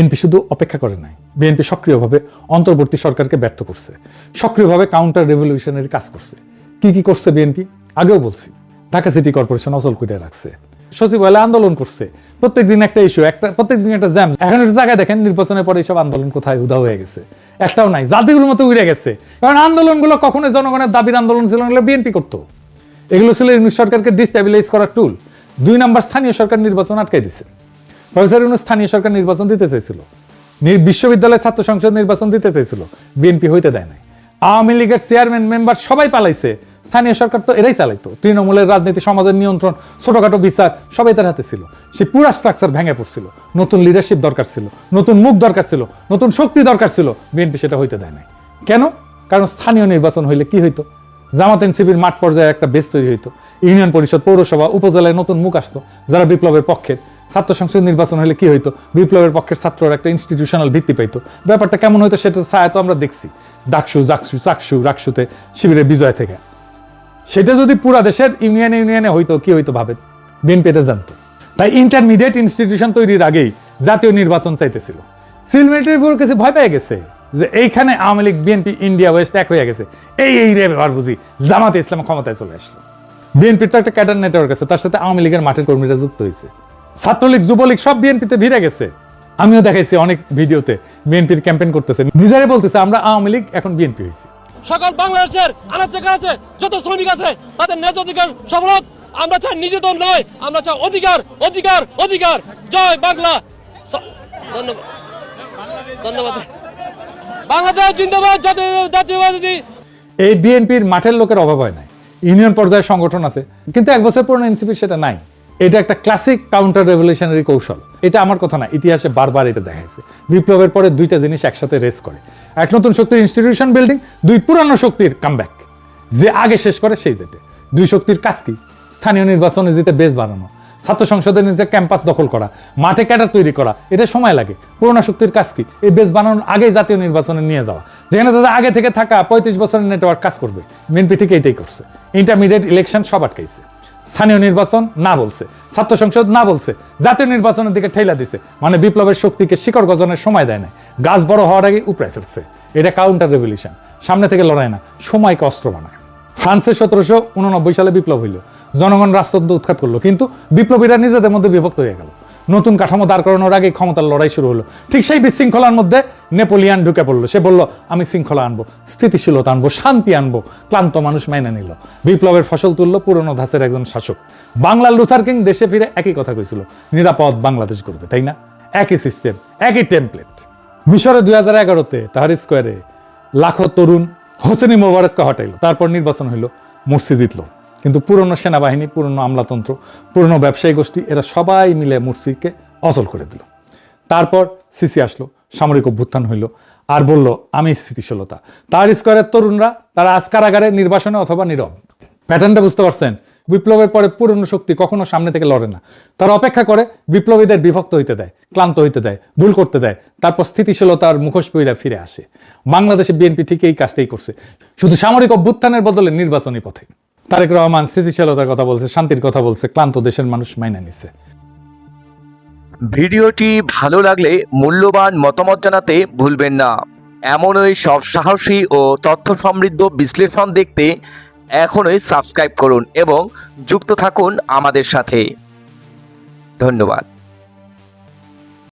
BNP শুধু অপেক্ষা করে নাই, বিএনপি সক্রিয়ভাবে অন্তর্বর্তী সরকারকে ব্যর্থ করছে, সক্রিয়ভাবে কাউন্টার রেভলিউশনারি কাজ করছে। কি কি করছে বিএনপি আগেও বলছি। ঢাকা সিটি কর্পোরেশন অচল করে রাখছে, সচিবালয়ে আন্দোলন করছে, প্রত্যেকদিন একটা ইস্যু, প্রত্যেকদিন একটা জ্যাম। এখন একটু জায়গায় দেখেন নির্বাচনের পরে এইসব আন্দোলন কোথায় উদা হয়ে গেছে, একটাও নাই, জাতিগুলোর মতো উড়ে গেছে। কারণ আন্দোলনগুলো কখনোই জনগণের দাবির আন্দোলন ছিল না, বিএনপি করতো। এগুলো ছিল ইউনূস সরকারকে ডিস্টেবিলাইজ করার টুল। 2 নম্বর স্থানীয় সরকার নির্বাচন আটকাই দিছে। প্রফেসর ইউনূস স্থানীয় সরকার নির্বাচন দিতে চাইছিল, বিশ্ববিদ্যালয় ছাত্র সংসদ নির্বাচন দিতে চাইছিল, বিএনপি হইতে দেয় নাই। আওয়ামী লীগের চেয়ারম্যান মেম্বার সবাই পালাইছে, স্থানীয় সরকার তো এরাই চালাইতো। তৃণমূলের রাজনীতি, সমাজের নিয়ন্ত্রণ, ছোটখাটো বিচার সবাই তার হাতে ছিল। সে পুরা স্ট্রাকচার ভেঙে পড়ছিল। নতুন লিডারশিপ দরকার ছিল, নতুন মুখ দরকার ছিল, নতুন শক্তি দরকার ছিল। বিএনপি সেটা হইতে দেয় নাই। কেন? কারণ স্থানীয় নির্বাচন হইলে কি হইতো? জামাত এনসিপির মাঠ পর্যায়ে একটা বেস তৈরি হইতো, ইউনিয়ন পরিষদ, পৌরসভা, উপজেলায় নতুন মুখ আসতো যারা বিপ্লবের পক্ষের। ছাত্র সংসদ নির্বাচন হলে কি হইতো? বিপ্লবের পক্ষের ছাত্ররা একটা ইনস্টিটিউশনাল ভিত্তি পাইতো। ব্যাপারটা কেমন হইতো সেটা ছায়া তো আমরা দেখছি, ডাকসু, চাকসু, রাকসুতে শিবিরের বিজয় থেকে। সেটা যদি পুরা দেশের ইউনিয়নে হইতো, কি হইতো ভাবে? বিএনপি এটা জানতো। তাই ইন্টারমিডিয়েট ইনস্টিটিউশন তৈরির আগেই জাতীয় নির্বাচন চাইতেছিল। সিভিল মিলিটারি ব্যুরো কাছে ভয় পেয়ে গেছে যে এইখানে Awami League, BNP, India West এক হয়ে গেছে, এই রে ব্যাপার বুঝি জামাতে ইসলাম ক্ষমতায় চলে আসলো। বিএনপির তো একটা ক্যাডার নেটওয়ার্ক আছে, তার সাথে আওয়ামী লীগের মাঠের কর্মীরা যুক্ত হয়েছে। ছাত্রলীগ, যুবলীগ সব বিএনপিতে ভিড়ে গেছে। আমিও দেখাইছি অনেক ভিডিওতে বিএনপির ক্যাম্পেইন করতেছে, নিজেরাই বলতেছে আমরা আওয়ামী লীগ, এখন বিএনপি হয়েছে। সকল বাংলাদেশের আনাচে কানাচে যত শ্রমিক আছে তাদের ন্যায্য অধিকার সবরত আমরা চাই, নিজেদের নয়, আমরা চাই অধিকার, অধিকার, অধিকার। জয় বাংলা। ধন্যবাদ, ধন্যবাদ। বাংলাদেশ জিন্দাবাদ, জাতীয়বাদী। এই বিএনপির মাঠের লোকের অভাব হয় নাই, ইউনিয়ন পর্যায়ে সংগঠন আছে, কিন্তু 1 বছর পুরনো এনসিপির সেটা নাই। এটা একটা ক্লাসিক কাউন্টার রেভলিউশনারি কৌশল। এটা আমার কথা না, ইতিহাসে বারবার এটা দেখাইছে। বিপ্লবের পরে 2টা জিনিস একসাথে রেস করে, এক নতুন শক্তির ইনস্টিটিউশন বিল্ডিং, 2 পুরানো শক্তির কামব্যাক। যে আগে শেষ করে সেই জেতে। 2 শক্তির কাজ কি? স্থানীয় নির্বাচনে জিতে বেস বানানো, ছাত্র সংসদের নিজে ক্যাম্পাস দখল করা, মাঠে ক্যাডার তৈরি করা। এটা সময় লাগে। পুরোনো শক্তির কাজ কি? এই বেস বানানোর আগে জাতীয় নির্বাচনে নিয়ে যাওয়া, যেখানে তাদের আগে থেকে থাকা 35 বছরের নেটওয়ার্ক কাজ করবে। বিএনপি ঠিক এইটাই করছে। ইন্টারমিডিয়েট ইলেকশন সব আটকাইছে, স্থানীয় নির্বাচন না বলছে, ছাত্র সংসদ না বলছে, জাতীয় নির্বাচনের দিকে ঠেলা দিছে। মানে বিপ্লবের শক্তিকে শিকড় গজনের সময় দেয় না, গাছ বড় হওয়ার আগে উপড়ে ফেলছে। এটা কাউন্টার রেভলিউশন, সামনে থেকে লড়াই না, সময়কে অস্ত্র বানায়। ফ্রান্সে 1789 সালে বিপ্লব হইল, জনগণ রাজতন্ত্র উৎখাত করলো, কিন্তু বিপ্লবীরা নিজেদের মধ্যে বিভক্ত হয়ে গেল। নতুন কাঠামো দাঁড় করানোর আগে ক্ষমতার লড়াই শুরু হলো। ঠিক সেই বিশৃঙ্খলার মধ্যে নেপোলিয়ান ঢুকে পড়লো। সে বলল আমি শৃঙ্খলা আনবো, স্থিতিশীলতা আনবো, শান্তি আনবো। ক্লান্ত মানুষ মেনে নিল। বিপ্লবের ফসল তুলল পুরনো ধাঁচের একজন শাসক। বাংলার লুথার কিং দেশে ফিরে একই কথা কইছিল, নিরাপদ বাংলাদেশ করবে, তাই না? একই সিস্টেম, একই টেমপ্লেট। মিশরে 2011-তে তাহরির স্কোয়ারে লাখো তরুণ হোসেনি মোবারককে হটাইল। তারপর নির্বাচন হইল, মুরসি জিতল। কিন্তু পুরনো সেনাবাহিনী, পুরনো আমলাতন্ত্র, পুরনো ব্যবসায়ী গোষ্ঠী, এরা সবাই মিলে মুরসিকে অচল করে দিল। তারপর সিসি আসলো, সামরিক অভ্যুত্থান হইল, আর বলল আমি স্থিতিশীলতা। তার স্কোয়ারের তরুণরা তারা আজ কারাগারে, নির্বাসনে অথবা নীরব। প্যাটার্নটা বুঝতে পারছেন? বিপ্লবের পরে পুরনো শক্তি কখনো সামনে থেকে লড়ে না, তারা অপেক্ষা করে বিপ্লবীদের বিভক্ত হইতে দেয়, ক্লান্ত হইতে দেয়, ভুল করতে দেয়, তারপর স্থিতিশীলতার মুখোশ পইরা ফিরে আসে। বাংলাদেশে বিএনপি ঠিক এই কাজটাই করছে, শুধু সামরিক অভ্যুত্থানের বদলে নির্বাচনী পথে। তারেক রহমান স্থিতিশীলতার কথা বলছে, শান্তির কথা বলছে, ক্লান্ত দেশের মানুষ মাইনা নিছে। ভিডিওটি ভালো লাগলে মূল্যবান মতামত জানাতে ভুলবেন না। এমনই সব সাহসী ও তথ্য সমৃদ্ধ বিশ্লেষণ দেখতে এখনই সাবস্ক্রাইব করুন এবং যুক্ত থাকুন আমাদের সাথে। ধন্যবাদ।